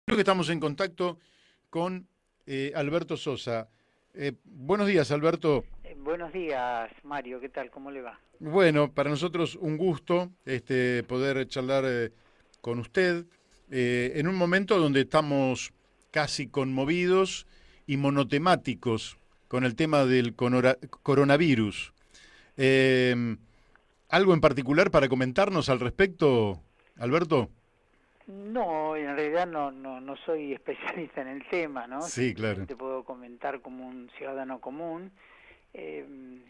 Creo que estamos en contacto con Alberto Sosa. Buenos días, Alberto. Buenos días, Mario, ¿qué tal? ¿Cómo le va? Bueno, para nosotros un gusto poder charlar con usted en un momento donde estamos casi conmovidos y monotemáticos con el tema del coronavirus. Eh, ¿Algo en particular para comentarnos al respecto, Alberto? No, en realidad no soy especialista en el tema, ¿no? Sí, claro. Simplemente puedo comentar como un ciudadano común. Eh,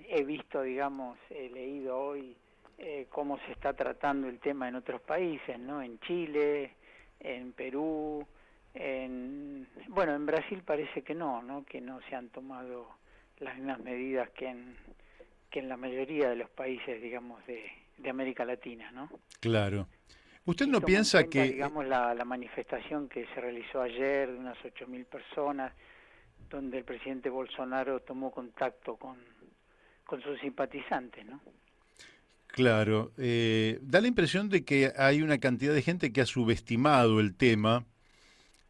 He visto, digamos, he leído hoy cómo se está tratando el tema en otros países, ¿no? En Chile, en Perú, bueno, en Brasil parece que no, que no se han tomado las mismas medidas que en la mayoría de los países, digamos, de América Latina, ¿no? Claro. ¿Usted Y no tomo en piensa cuenta, que digamos, la manifestación que se realizó ayer de unas 8.000 personas, donde el presidente Bolsonaro tomó contacto con sus simpatizantes, ¿no? claro, da la impresión de que hay una cantidad de gente que ha subestimado el tema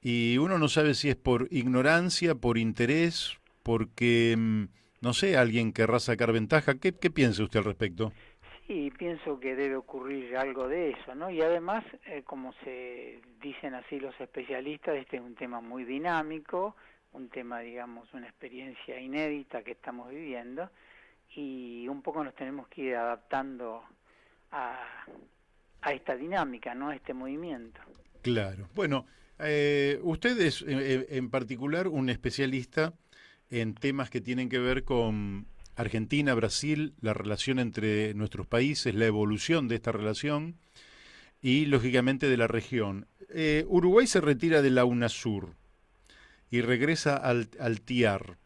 y uno no sabe si es por ignorancia, por interés, porque, no sé, alguien querrá sacar ventaja. ¿Qué piensa usted al respecto? Sí, pienso que debe ocurrir algo de eso, ¿no? Y además, como se dicen así los especialistas, este es un tema muy dinámico, un tema, digamos, una experiencia inédita que estamos viviendo, y un poco nos tenemos que ir adaptando a, a esta dinámica, ¿no? A este movimiento. Claro. Bueno, usted es en particular un especialista en temas que tienen que ver con Argentina, Brasil, la relación entre nuestros países, la evolución de esta relación y lógicamente de la región. Uruguay se retira de la UNASUR y regresa al TIAR.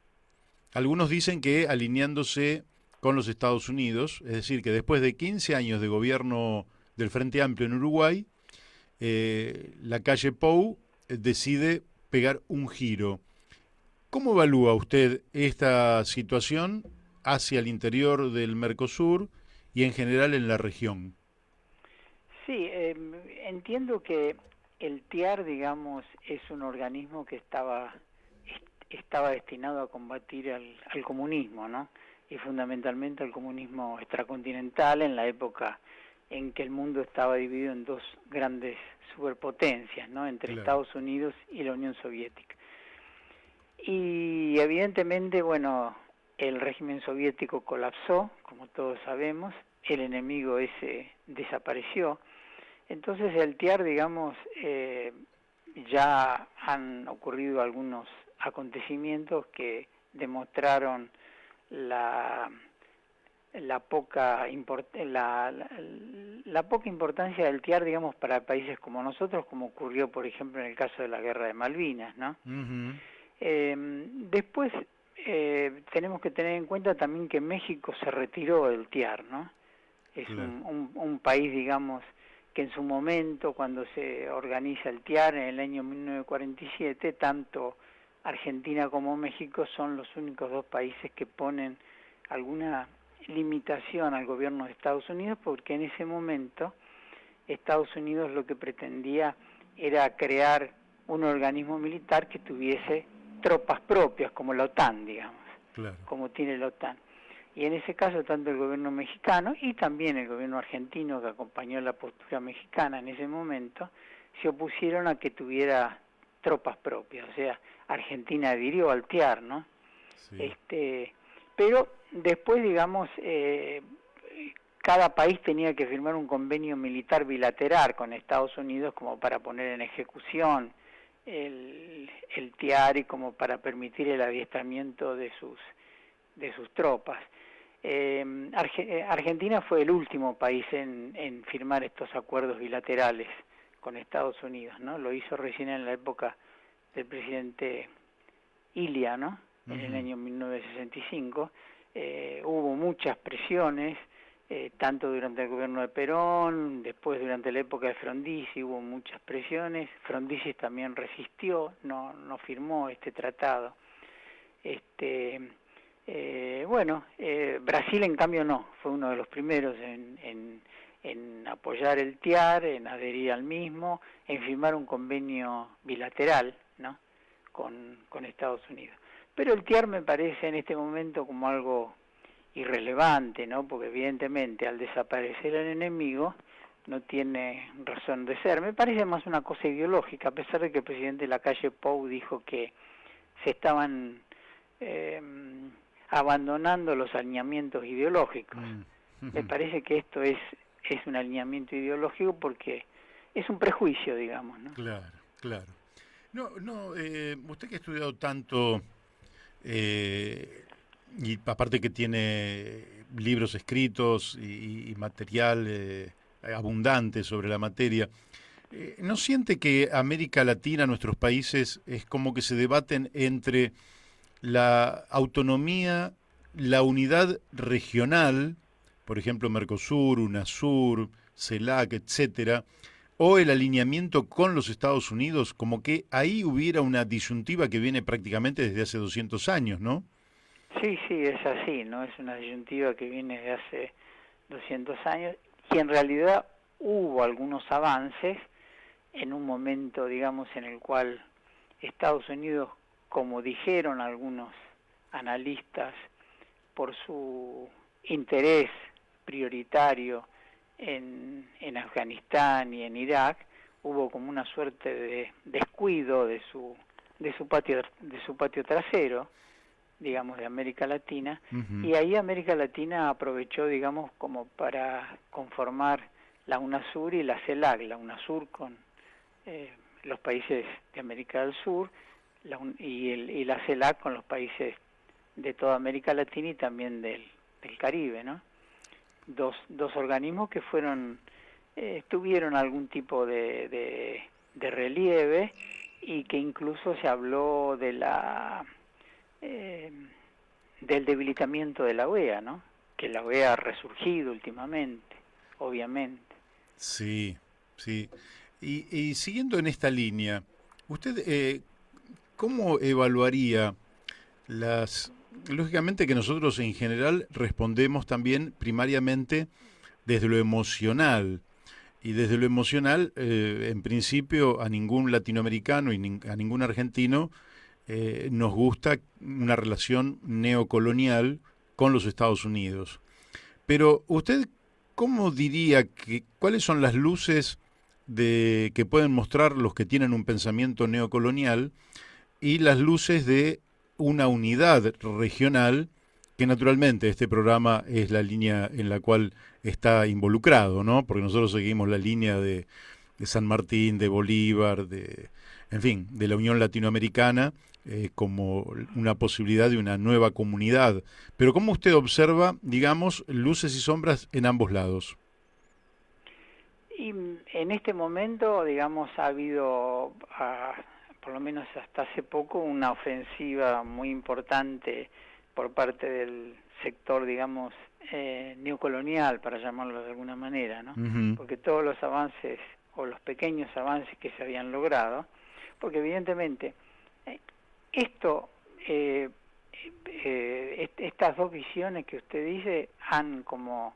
Algunos dicen que alineándose con los Estados Unidos, es decir, que después de 15 años de gobierno del Frente Amplio en Uruguay, la calle Pou decide pegar un giro. ¿Cómo evalúa usted esta situación hacia el interior del Mercosur y en general en la región? Sí, entiendo que el TIAR, digamos, es un organismo que estaba destinado a combatir al comunismo, ¿no? Y fundamentalmente al comunismo extracontinental en la época en que el mundo estaba dividido en dos grandes superpotencias, ¿no? Entre Claro. Estados Unidos y la Unión Soviética. Y evidentemente, bueno, el régimen soviético colapsó, como todos sabemos, el enemigo ese desapareció. Entonces el TIAR, digamos, ya han ocurrido algunos acontecimientos que demostraron la, la poca importancia del TIAR, digamos, para países como nosotros, como ocurrió, por ejemplo, en el caso de la Guerra de Malvinas, ¿no? Ujú. Después tenemos que tener en cuenta también que México se retiró del TIAR, ¿no? Es Claro. un país, digamos, que en su momento, cuando se organiza el TIAR en el año 1947, tanto Argentina como México son los únicos dos países que ponen alguna limitación al gobierno de Estados Unidos, porque en ese momento Estados Unidos lo que pretendía era crear un organismo militar que tuviese tropas propias, como la OTAN, digamos, Claro. como tiene la OTAN. Y en ese caso, tanto el gobierno mexicano y también el gobierno argentino, que acompañó la postura mexicana en ese momento, se opusieron a que tuviera tropas propias. O sea, Argentina adhirió al TIAR, ¿no? Sí. Este, pero después, digamos, cada país tenía que firmar un convenio militar bilateral con Estados Unidos como para poner en ejecución el TIAR y como para permitir el adiestramiento de sus tropas. Argentina fue el último país en firmar estos acuerdos bilaterales con Estados Unidos, ¿no? Lo hizo recién en la época del presidente Ilia, ¿no? En el Ujú. año 1965. Hubo muchas presiones, tanto durante el gobierno de Perón, después durante la época de Frondizi hubo muchas presiones. Frondizi también resistió, no firmó este tratado. Este, bueno, Brasil en cambio no, fue uno de los primeros en apoyar el TIAR, en adherir al mismo, en firmar un convenio bilateral, ¿no?, con Estados Unidos. Pero el TIAR me parece en este momento como algo irrelevante, ¿no?, porque evidentemente al desaparecer el enemigo no tiene razón de ser. Me parece más una cosa ideológica, a pesar de que el presidente Lacalle Pou dijo que se estaban abandonando los alineamientos ideológicos. Me parece que esto es un alineamiento ideológico porque es un prejuicio, digamos, ¿no? Claro, claro. Usted que ha estudiado tanto, y aparte que tiene libros escritos y material abundante sobre la materia, ¿no siente que América Latina, nuestros países, es como que se debaten entre la autonomía, la unidad regional, por ejemplo Mercosur, UNASUR, CELAC, etcétera, o el alineamiento con los Estados Unidos, como que ahí hubiera una disyuntiva que viene prácticamente desde hace 200 años, ¿no? Sí, es así, ¿no? Es una disyuntiva que viene de hace 200 años y en realidad hubo algunos avances en un momento, digamos, en el cual Estados Unidos, como dijeron algunos analistas, por su interés prioritario en Afganistán y en Irak, hubo como una suerte de descuido de su patio trasero, digamos, de América Latina, y ahí América Latina aprovechó, digamos, como para conformar la UNASUR y la CELAC, la UNASUR con los países de América del Sur y la CELAC con los países de toda América Latina y también del Caribe, ¿no? Dos organismos que tuvieron algún tipo de relieve y que incluso se habló de del debilitamiento de la OEA, ¿no? Que la OEA ha resurgido últimamente, obviamente. Sí, sí. Y siguiendo en esta línea, ¿usted cómo evaluaría lógicamente que nosotros en general respondemos también primariamente desde lo emocional, y desde lo emocional, en principio, a ningún latinoamericano y a ningún argentino nos gusta una relación neocolonial con los Estados Unidos. Pero usted, ¿cómo diría cuáles son las luces que pueden mostrar los que tienen un pensamiento neocolonial y las luces de una unidad regional, que naturalmente este programa es la línea en la cual está involucrado, ¿no? Porque nosotros seguimos la línea de San Martín, de Bolívar, en fin, de la Unión Latinoamericana, como una posibilidad de una nueva comunidad. Pero ¿cómo usted observa, digamos, luces y sombras en ambos lados? Y en este momento, digamos, ha habido, por lo menos hasta hace poco, una ofensiva muy importante por parte del sector, digamos, neocolonial, para llamarlo de alguna manera, ¿no? Porque todos los avances, o los pequeños avances que se habían logrado, porque evidentemente estas dos visiones que usted dice han como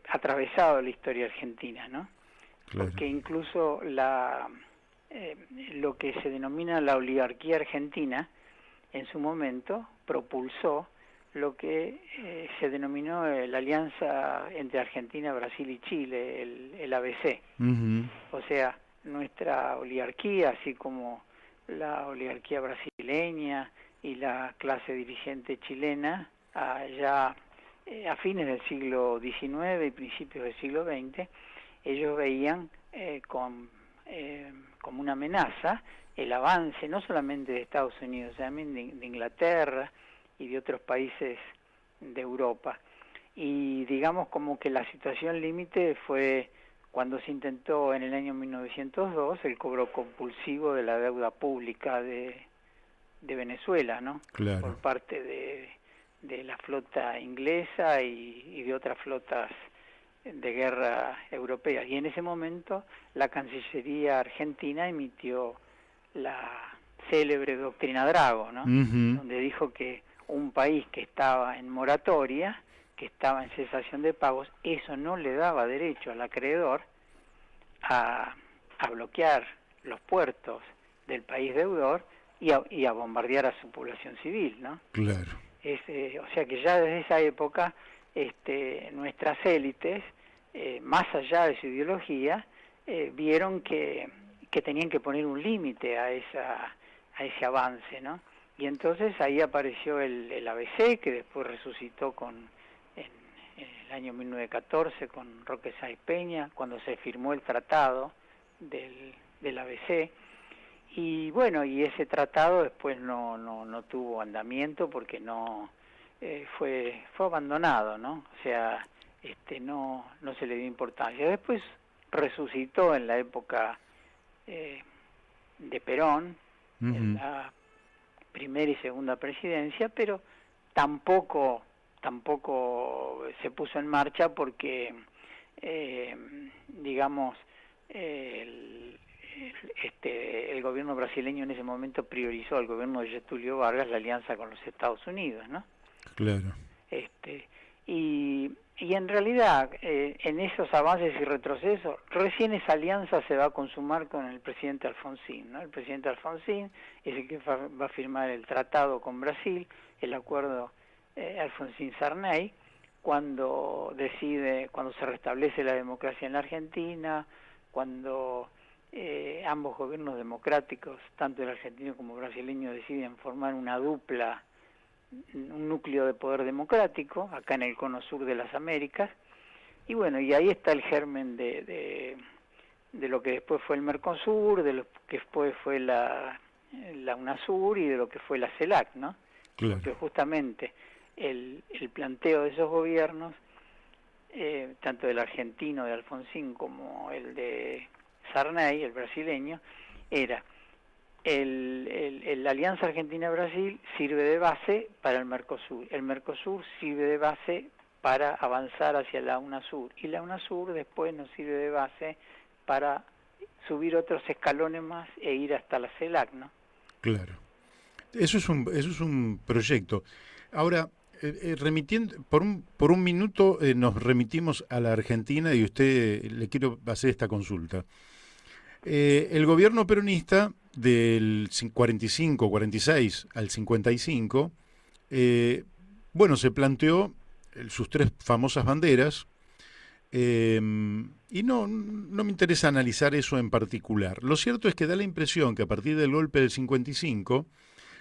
atravesado la historia argentina, ¿no? Claro. Porque incluso lo que se denomina la oligarquía argentina en su momento propulsó lo que se denominó la alianza entre Argentina, Brasil y Chile, el ABC. O sea, nuestra oligarquía, así como la oligarquía brasileña y la clase dirigente chilena, ya a fines del siglo XIX y principios del siglo XX, ellos veían como una amenaza el avance no solamente de Estados Unidos, también de Inglaterra y de otros países de Europa. Y digamos como que la situación límite fue cuando se intentó en el año 1902 el cobro compulsivo de la deuda pública de Venezuela, ¿no? Claro. Por parte de la flota inglesa y de otras flotas de guerra europea. Y en ese momento la Cancillería argentina emitió la célebre doctrina Drago, ¿no? Donde dijo que un país que estaba en moratoria, que estaba en cesación de pagos, eso no le daba derecho al acreedor a bloquear los puertos del país deudor y a bombardear a su población civil, ¿no? Claro. O sea que ya desde esa época nuestras élites, más allá de su ideología, vieron que tenían que poner un límite a ese avance, ¿no? Y entonces ahí apareció el ABC, que después resucitó en el año 1914 con Roque Sáenz Peña, cuando se firmó el tratado del ABC. Y bueno, y ese tratado después no tuvo andamiento porque fue abandonado, ¿no? O sea, no se le dio importancia. Después resucitó en la época de Perón, en la primera y segunda presidencia, pero tampoco se puso en marcha porque digamos el gobierno brasileño en ese momento priorizó al gobierno de Getúlio Vargas la alianza con los Estados Unidos, ¿no? Claro. Y en realidad, en esos avances y retrocesos, recién esa alianza se va a consumar con el presidente Alfonsín, ¿no? El presidente Alfonsín es el que va a firmar el tratado con Brasil, el acuerdo Alfonsín-Sarney, cuando se restablece la democracia en la Argentina, cuando ambos gobiernos democráticos, tanto el argentino como el brasileño, deciden formar una dupla, un núcleo de poder democrático, acá en el cono sur de las Américas, y bueno, y ahí está el germen de lo que después fue el Mercosur, de lo que después fue la UNASUR y de lo que fue la CELAC, ¿no? Claro. Porque justamente el planteo de esos gobiernos, tanto del argentino de Alfonsín como el de Sarney, el brasileño, era la Alianza Argentina-Brasil sirve de base para el Mercosur sirve de base para avanzar hacia la UNASUR, y la UNASUR después nos sirve de base para subir otros escalones más e ir hasta la CELAC, ¿no? Claro. Eso es un proyecto. Ahora, remitiendo, por un minuto nos remitimos a la Argentina y le quiero hacer esta consulta. El gobierno peronista del 45, 46 al 55, bueno, se planteó sus tres famosas banderas, y no me interesa analizar eso en particular. Lo cierto es que da la impresión que a partir del golpe del 55,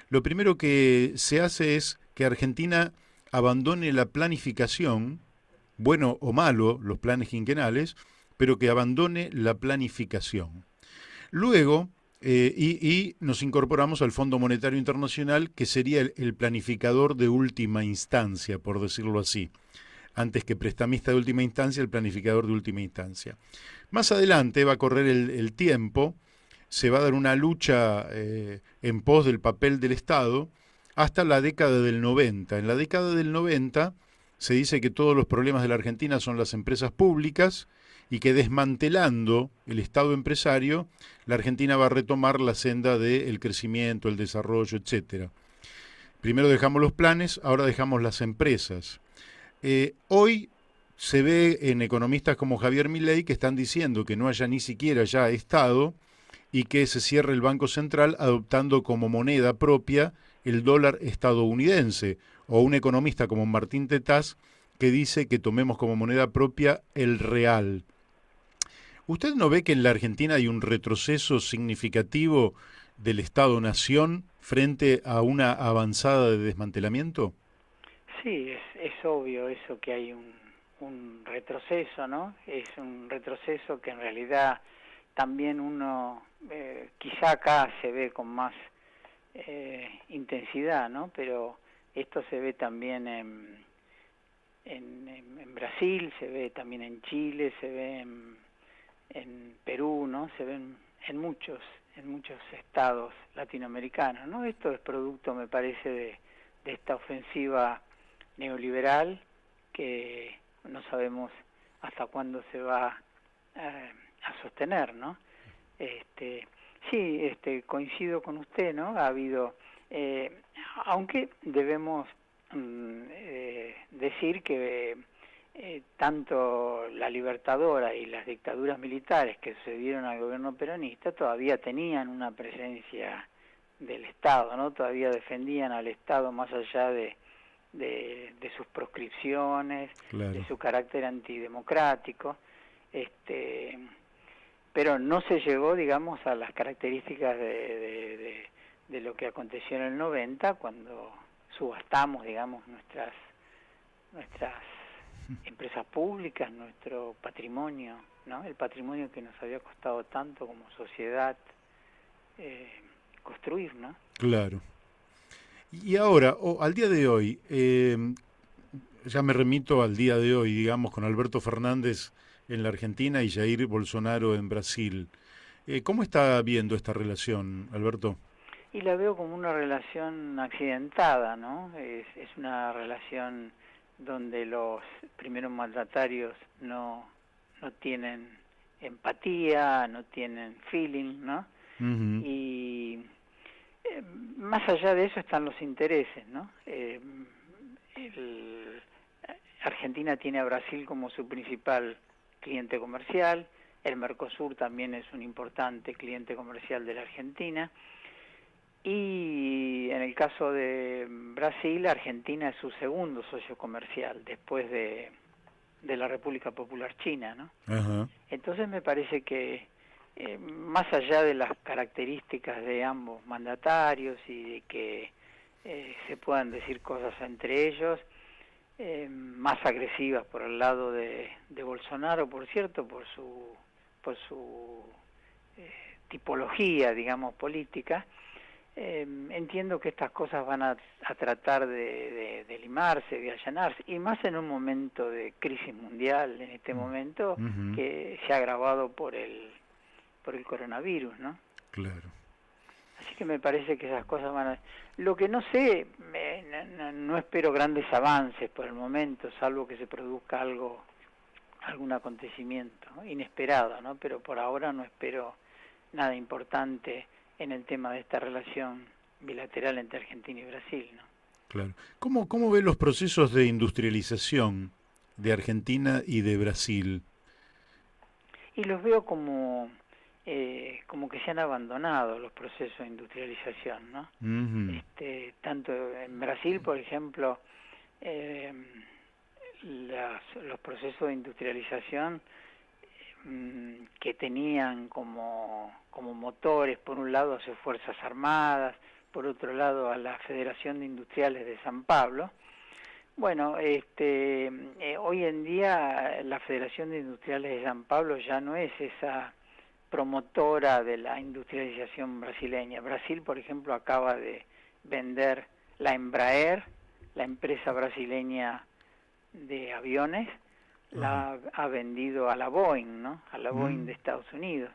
lo primero que se hace es que Argentina abandone la planificación, bueno o malo, los planes quinquenales, pero que abandone la planificación. Luego, y nos incorporamos al Fondo Monetario Internacional, que sería el planificador de última instancia, por decirlo así. Antes que prestamista de última instancia, el planificador de última instancia. Más adelante va a correr el tiempo, se va a dar una lucha en pos del papel del Estado hasta la década del 90. En la década del 90 se dice que todos los problemas de la Argentina son las empresas públicas y que desmantelando el Estado empresario, la Argentina va a retomar la senda del crecimiento, el desarrollo, etcétera. Primero dejamos los planes, ahora dejamos las empresas. Hoy se ve en economistas como Javier Milei que están diciendo que no haya ni siquiera ya Estado y que se cierre el Banco Central adoptando como moneda propia el dólar estadounidense, o un economista como Martín Tetaz que dice que tomemos como moneda propia el real. ¿Usted no ve que en la Argentina hay un retroceso significativo del Estado-Nación frente a una avanzada de desmantelamiento? Sí, es obvio eso, que hay un retroceso, ¿no? Es un retroceso que en realidad también uno, quizá acá se ve con más intensidad, ¿no? Pero esto se ve también en Brasil, se ve también en Chile, se ve en Perú, ¿no? Se ven en muchos estados latinoamericanos, ¿no? Esto es producto, me parece, de esta ofensiva neoliberal que no sabemos hasta cuándo se va a sostener, ¿no? Coincido con usted, ¿no? Ha habido, aunque debemos decir que tanto la Libertadora y las dictaduras militares que sucedieron al gobierno peronista todavía tenían una presencia del Estado, ¿no? Todavía defendían al Estado más allá de sus proscripciones, Claro. de su carácter antidemocrático, pero no se llegó, digamos, a las características de lo que aconteció en el 90, cuando subastamos, digamos, nuestras empresas públicas, nuestro patrimonio, ¿no? El patrimonio que nos había costado tanto como sociedad construir, ¿no? Claro. Y ahora, al día de hoy, ya me remito al día de hoy, digamos, con Alberto Fernández en la Argentina y Jair Bolsonaro en Brasil. ¿Cómo está viendo esta relación, Alberto? Y la veo como una relación accidentada, ¿no? Es una relación donde los primeros mandatarios no tienen empatía, no tienen feeling, ¿no? Uh-huh. Y más allá de eso están los intereses, ¿no? Argentina tiene a Brasil como su principal cliente comercial, el Mercosur también es un importante cliente comercial de la Argentina, y en el caso de Brasil, Argentina es su segundo socio comercial, después de la República Popular China, ¿no? Uh-huh. Entonces me parece que más allá de las características de ambos mandatarios y de que se puedan decir cosas entre ellos, más agresivas por el lado de Bolsonaro, por cierto, por su tipología, digamos, política, entiendo que estas cosas van a tratar de limarse, de allanarse, y más en un momento de crisis mundial, en este momento, Uh-huh. que se ha agravado por el coronavirus, ¿no? Claro. Así que me parece que esas cosas van a... Lo que no sé, no espero grandes avances por el momento, salvo que se produzca algún acontecimiento, ¿no?, inesperado, ¿no? Pero por ahora no espero nada importante en el tema de esta relación bilateral entre Argentina y Brasil, ¿no? Claro. ¿Cómo ve los procesos de industrialización de Argentina y de Brasil? Y los veo como que se han abandonado los procesos de industrialización, ¿no? Uh-huh. Tanto en Brasil, por ejemplo, los procesos de industrialización que tenían como motores, por un lado, a sus Fuerzas Armadas, por otro lado, a la Federación de Industriales de San Pablo. Bueno, hoy en día la Federación de Industriales de San Pablo ya no es esa promotora de la industrialización brasileña. Brasil, por ejemplo, acaba de vender la Embraer, la empresa brasileña de aviones, la ha vendido a la Boeing, ¿no? A la Boeing de Estados Unidos.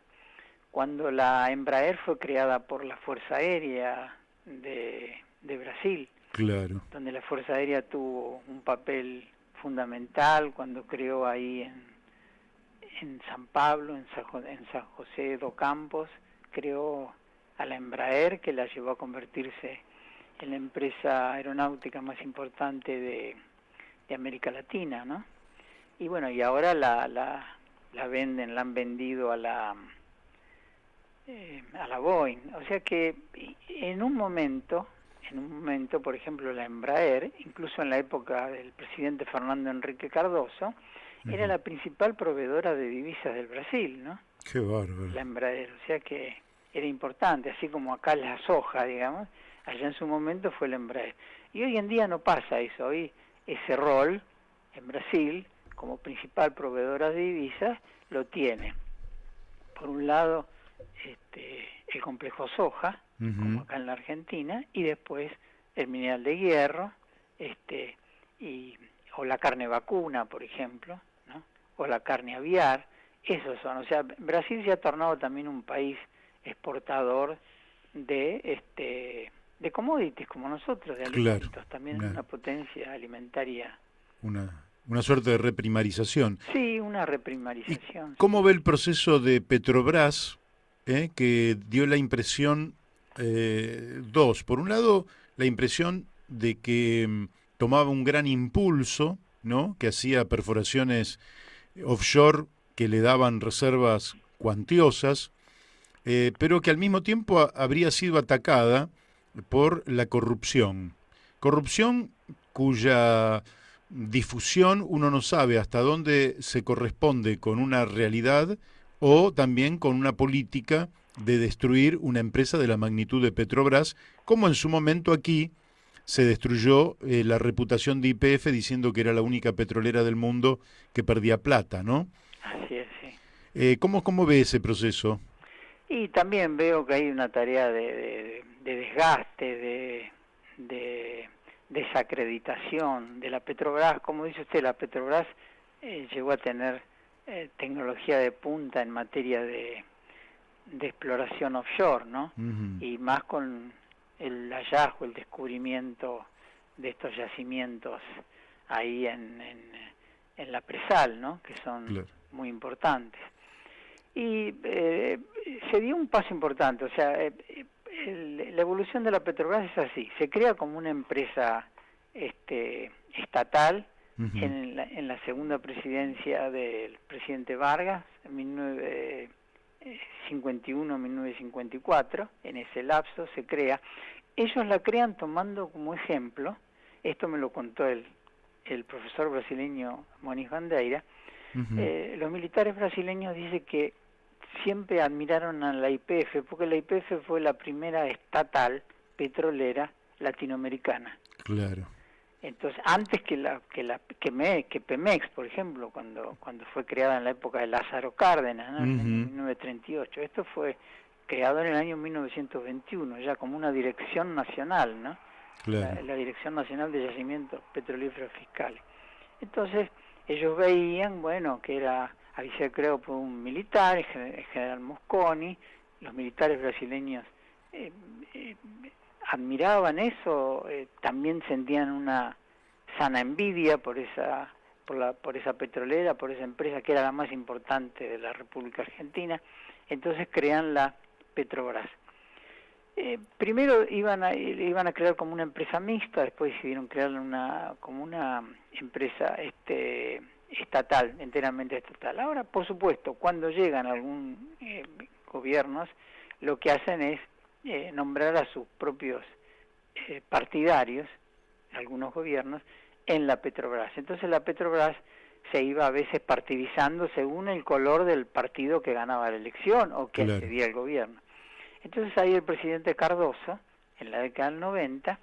Cuando la Embraer fue creada por la Fuerza Aérea de Brasil, Claro. donde la Fuerza Aérea tuvo un papel fundamental cuando creó ahí en San Pablo, en San José do Campos, creó a la Embraer, que la llevó a convertirse en la empresa aeronáutica más importante de América Latina, ¿no? Y bueno, y ahora la han vendido a la Boeing. O sea que en un momento, por ejemplo, la Embraer, incluso en la época del presidente Fernando Henrique Cardoso, era la principal proveedora de divisas del Brasil, ¿no? Qué bárbaro. La Embraer, o sea que era importante, así como acá la soja, digamos, allá en su momento fue la Embraer. Y hoy en día no pasa eso, hoy ese rol en Brasil, como principal proveedora de divisas, lo tiene, por un lado, el complejo soja, como acá en la Argentina, y después el mineral de hierro, o la carne vacuna, por ejemplo, ¿no? O la carne aviar. Esos son, o sea, Brasil se ha tornado también un país exportador de commodities como nosotros, de alimentos, Claro. también una potencia alimentaria. Una suerte de reprimarización. Sí, una ¿Y reprimarización. cómo Sí. ve el proceso de Petrobras, que dio la impresión, dos? Por un lado, la impresión de que tomaba un gran impulso, ¿no? Que hacía perforaciones offshore que le daban reservas cuantiosas, pero que al mismo tiempo habría sido atacada por la corrupción. Corrupción cuya difusión uno no sabe hasta dónde se corresponde con una realidad o también con una política de destruir una empresa de la magnitud de Petrobras, como en su momento aquí se destruyó la reputación de YPF diciendo que era la única petrolera del mundo que perdía plata, ¿no? Así es, sí. ¿Cómo ve ese proceso? Y también veo que hay una tarea de desgaste, de desacreditación de la Petrobras. Como dice usted, la Petrobras llegó a tener tecnología de punta en materia de exploración offshore, ¿no? Uh-huh. Y más con el hallazgo, el descubrimiento de estos yacimientos ahí en la Presal, ¿no? Que son Claro. muy importantes. Y se dio un paso importante, o sea, la evolución de la Petrobras es así, se crea como una empresa estatal Uh-huh. en la segunda presidencia del presidente Vargas, en 1951-1954, en ese lapso se crea. Ellos la crean tomando como ejemplo, esto me lo contó el profesor brasileño Moniz Bandeira, Uh-huh. los militares brasileños dicen que siempre admiraron a la YPF, porque la YPF fue la primera estatal petrolera latinoamericana. Claro. Entonces, antes que Pemex, por ejemplo, cuando fue creada en la época de Lázaro Cárdenas, ¿no? En el año 1938. Esto fue creado en el año 1921, ya como una dirección nacional, ¿no? Claro. La Dirección Nacional de Yacimientos Petrolíferos Fiscales. Entonces, ellos veían, bueno, que había sido creado por un militar, el general Mosconi. Los militares brasileños admiraban eso, también sentían una sana envidia por esa petrolera, por esa empresa que era la más importante de la República Argentina. Entonces crean la Petrobras. Primero iban a crear como una empresa mixta, después decidieron crearla como una empresa estatal, enteramente estatal. Ahora, por supuesto, cuando llegan algunos gobiernos, lo que hacen es nombrar a sus propios partidarios, algunos gobiernos, en la Petrobras. Entonces la Petrobras se iba a veces partidizando según el color del partido que ganaba la elección o que Claro. accedía al gobierno. Entonces ahí el presidente Cardoso, en la década del 90,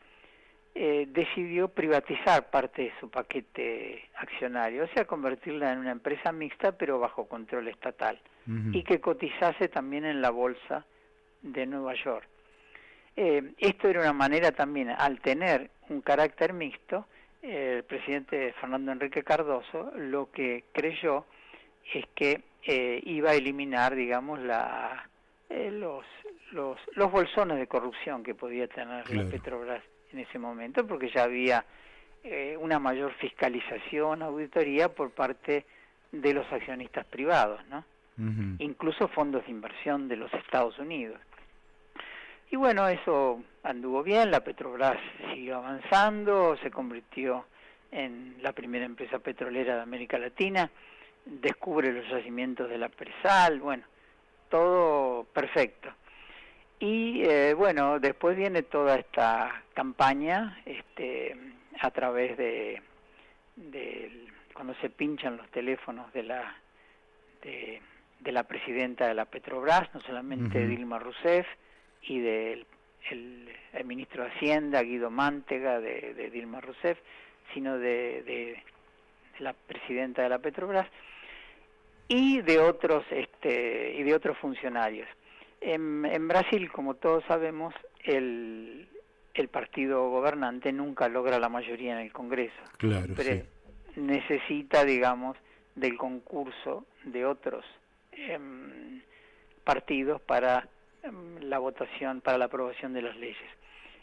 decidió privatizar parte de su paquete accionario, o sea, convertirla en una empresa mixta pero bajo control estatal, Uh-huh. y que cotizase también en la bolsa de Nueva York. Esto era una manera también, al tener un carácter mixto, el presidente Fernando Henrique Cardoso lo que creyó es que iba a eliminar, digamos, los bolsones de corrupción que podía tener la Claro. Petrobras en ese momento, porque ya había una mayor fiscalización, auditoría por parte de los accionistas privados, ¿no? Uh-huh. Incluso fondos de inversión de los Estados Unidos. Y bueno, eso anduvo bien, la Petrobras siguió avanzando, se convirtió en la primera empresa petrolera de América Latina, descubre los yacimientos de la Presal, bueno, todo perfecto. Y bueno, después viene toda esta campaña a través de cuando se pinchan los teléfonos de la presidenta de la Petrobras, no solamente Uh-huh. Dilma Rousseff, y del el ministro de Hacienda, Guido Mantega, de Dilma Rousseff, sino de la presidenta de la Petrobras, y de otros funcionarios. En Brasil, como todos sabemos, el partido gobernante nunca logra la mayoría en el Congreso. Claro, Siempre sí. necesita, digamos, del concurso de otros partidos para la votación, para la aprobación de las leyes.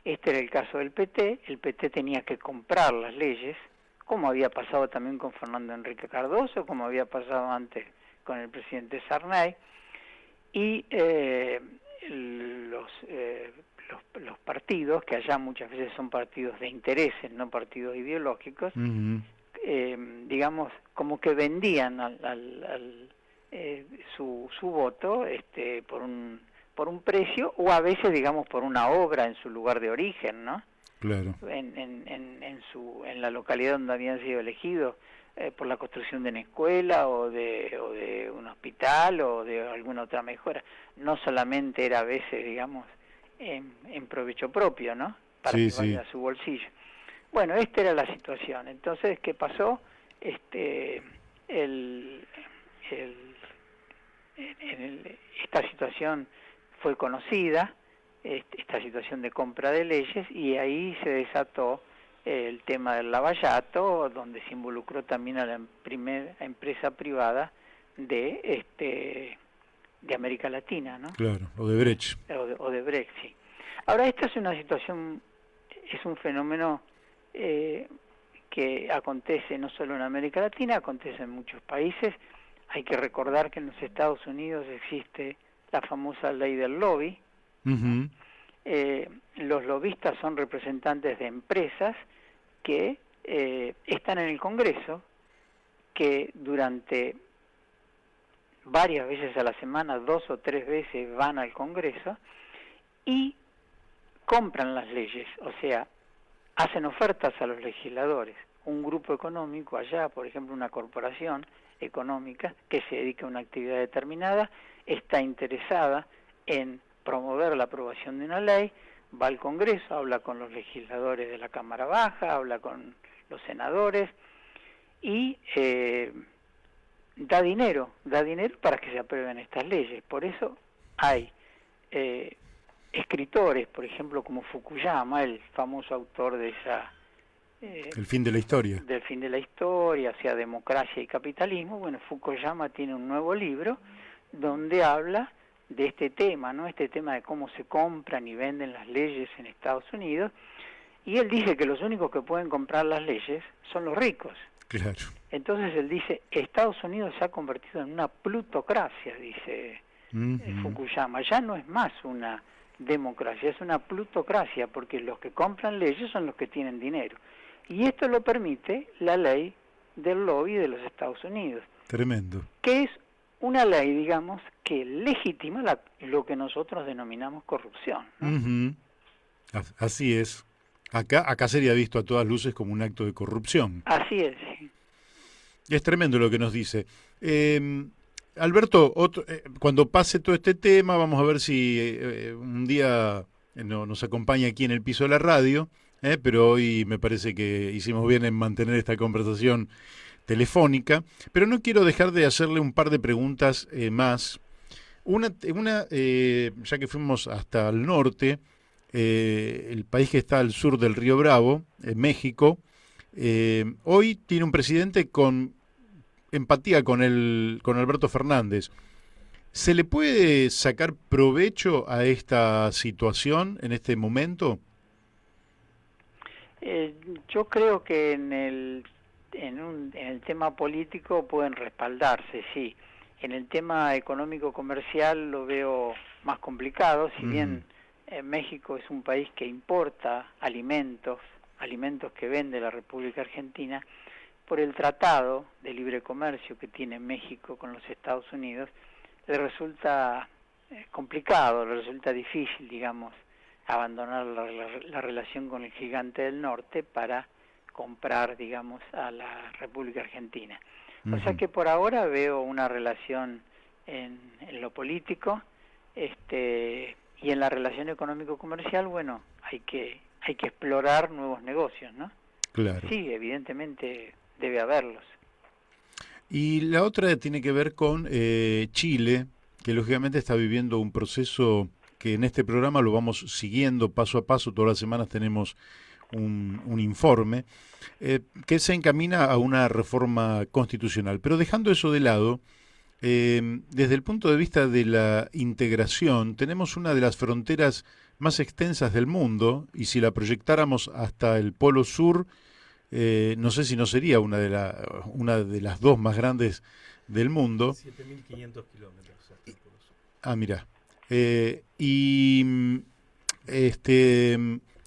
Este era el caso del PT. El PT tenía que comprar las leyes, como había pasado también con Fernando Henrique Cardoso, como había pasado antes con el presidente Sarney, y los los partidos, que allá muchas veces son partidos de intereses, no partidos ideológicos, digamos, como que vendían su voto por un precio, o a veces, digamos, por una obra en su lugar de origen, ¿no? Claro. En la localidad donde habían sido elegidos, por la construcción de una escuela o de un hospital o de alguna otra mejora. No solamente era a veces, digamos, en provecho propio, ¿no? Para que vaya a su bolsillo. Bueno, esta era la situación. Entonces, ¿qué pasó? Esta situación fue conocida, esta situación de compra de leyes, y ahí se desató el tema del lavallato, donde se involucró también a la primera empresa privada de América Latina, ¿no? Claro, Odebrecht. Odebrecht, sí. Ahora, esta es una situación, es un fenómeno que acontece no solo en América Latina, acontece en muchos países. Hay que recordar que en los Estados Unidos existe la famosa ley del lobby. Uh-huh. Los lobistas son representantes de empresas que están en el Congreso, que durante varias veces a la semana, 2 o 3 veces van al Congreso y compran las leyes, o sea, hacen ofertas a los legisladores. Un grupo económico allá, por ejemplo, una corporación económica que se dedica a una actividad determinada, está interesada en promover la aprobación de una ley, va al Congreso, habla con los legisladores de la Cámara Baja, habla con los senadores y da dinero para que se aprueben estas leyes. Por eso hay escritores, por ejemplo, como Fukuyama, el famoso autor de esa... El fin de la historia. Del fin de la historia, o sea, democracia y capitalismo. Bueno, Fukuyama tiene un nuevo libro donde habla de este tema, ¿no? Este tema de cómo se compran y venden las leyes en Estados Unidos, y él dice que los únicos que pueden comprar las leyes son los ricos. Claro. Entonces él dice, Estados Unidos se ha convertido en una plutocracia, dice Fukuyama. Ya no es más una democracia, es una plutocracia, porque los que compran leyes son los que tienen dinero. Y esto lo permite la ley del lobby de los Estados Unidos. Tremendo. Que es una ley, digamos, que legitima lo que nosotros denominamos corrupción, ¿no? Uh-huh. Así es. Acá sería visto a todas luces como un acto de corrupción. Así es. Sí. Es tremendo lo que nos dice. Alberto, cuando pase todo este tema, vamos a ver si un día nos acompaña aquí en el piso de la radio, pero hoy me parece que hicimos bien en mantener esta conversación telefónica, pero no quiero dejar de hacerle un par de preguntas más. Una ya que fuimos hasta el norte, el país que está al sur del Río Bravo, México, hoy tiene un presidente con empatía con Alberto Fernández. ¿Se le puede sacar provecho a esta situación en este momento? Yo creo que en el tema político pueden respaldarse, sí. En el tema económico-comercial lo veo más complicado, si bien México es un país que importa alimentos que vende la República Argentina. Por el tratado de libre comercio que tiene México con los Estados Unidos, le resulta complicado, le resulta difícil, digamos, abandonar la relación con el gigante del norte para comprar, digamos, a la República Argentina. O sea que por ahora veo una relación en lo político, y en la relación económico-comercial, bueno, hay que explorar nuevos negocios, ¿no? Claro. Sí, evidentemente debe haberlos. Y la otra tiene que ver con Chile, que lógicamente está viviendo un proceso que en este programa lo vamos siguiendo paso a paso. Todas las semanas tenemos un informe que se encamina a una reforma constitucional. Pero dejando eso de lado, desde el punto de vista de la integración, tenemos una de las fronteras más extensas del mundo, y si la proyectáramos hasta el Polo Sur, no sé si no sería una de las dos más grandes del mundo. 7.500 kilómetros hasta el Polo Sur. Ah, mirá.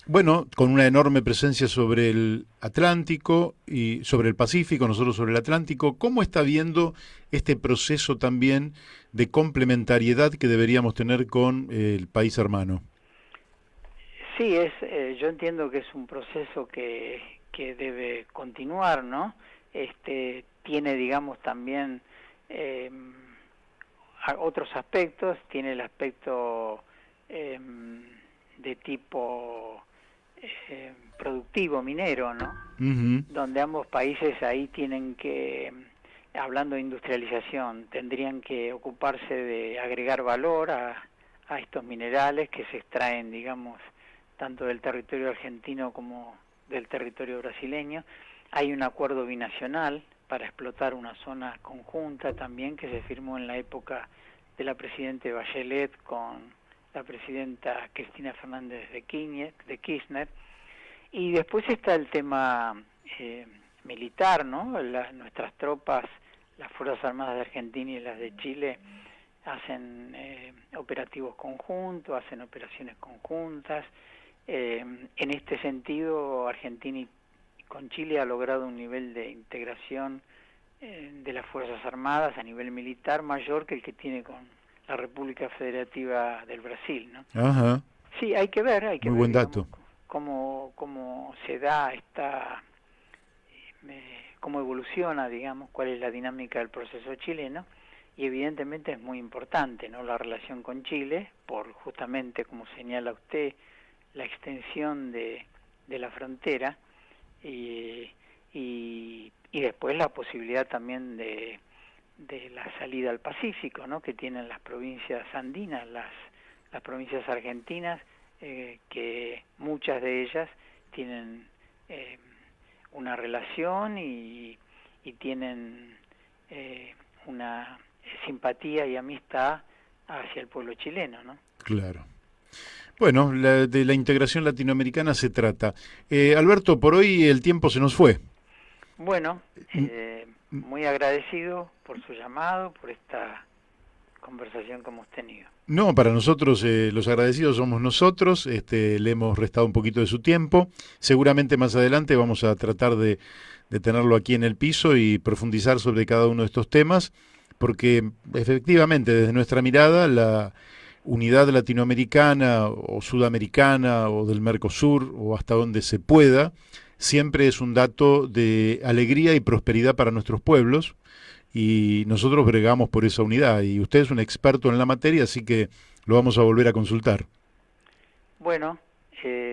bueno, con una enorme presencia sobre el Atlántico y sobre el Pacífico, nosotros sobre el Atlántico. ¿Cómo está viendo este proceso también de complementariedad que deberíamos tener con el país hermano? Sí, yo entiendo que es un proceso que debe continuar, ¿no? Tiene, digamos, también otros aspectos, tiene el aspecto de tipo productivo, minero, ¿no? Uh-huh. Donde ambos países ahí tienen que, hablando de industrialización, tendrían que ocuparse de agregar valor a estos minerales que se extraen, digamos, tanto del territorio argentino como del territorio brasileño. Hay un acuerdo binacional para explotar una zona conjunta también que se firmó en la época de la presidenta Bachelet con la presidenta Cristina Fernández de Kirchner. Y después está el tema militar, ¿no? Nuestras tropas, las Fuerzas Armadas de Argentina y las de Chile, hacen operativos conjuntos, hacen operaciones conjuntas. En este sentido, Argentina y con Chile ha logrado un nivel de integración de las Fuerzas Armadas a nivel militar mayor que el que tiene con la República Federativa del Brasil, ¿no? Ajá. Sí, hay que ver, Muy buen digamos, dato. cómo se da cómo evoluciona, digamos, cuál es la dinámica del proceso chileno, y evidentemente es muy importante, ¿no?, la relación con Chile, por justamente, como señala usted, la extensión de la frontera, y después la posibilidad también de la salida al Pacífico, ¿no?, que tienen las provincias andinas, las provincias argentinas, que muchas de ellas tienen una relación y tienen una simpatía y amistad hacia el pueblo chileno, ¿no? Claro. Bueno, de la integración latinoamericana se trata. Alberto, por hoy el tiempo se nos fue. Bueno, muy agradecido por su llamado, por esta conversación que hemos tenido. No, para nosotros los agradecidos somos nosotros, le hemos restado un poquito de su tiempo. Seguramente más adelante vamos a tratar de tenerlo aquí en el piso y profundizar sobre cada uno de estos temas, porque efectivamente desde nuestra mirada la unidad latinoamericana o sudamericana o del Mercosur o hasta donde se pueda, siempre es un dato de alegría y prosperidad para nuestros pueblos y nosotros bregamos por esa unidad y usted es un experto en la materia, así que lo vamos a volver a consultar. Bueno,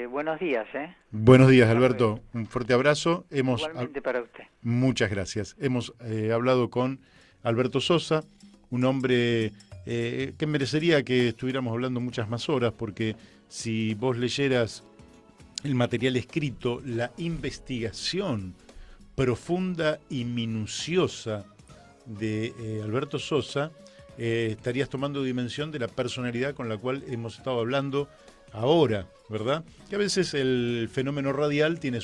buenos días, ¿eh? Buenos días, Hasta luego. Alberto. Un fuerte abrazo. Igualmente para usted. Muchas gracias. Hemos hablado con Alberto Sosa, un hombre que merecería que estuviéramos hablando muchas más horas, porque si vos leyeras el material escrito, la investigación profunda y minuciosa de Alberto Sosa, estarías tomando dimensión de la personalidad con la cual hemos estado hablando ahora, ¿verdad? Que a veces el fenómeno radial tiene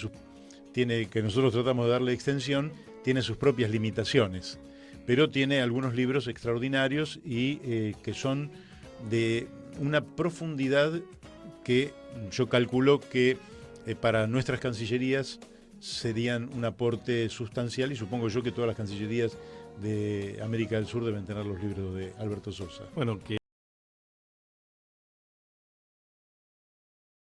que nosotros tratamos de darle extensión, tiene sus propias limitaciones, pero tiene algunos libros extraordinarios y que son de una profundidad que yo calculo que para nuestras cancillerías serían un aporte sustancial, y supongo yo que todas las cancillerías de América del Sur deben tener los libros de Alberto Sosa. Bueno, que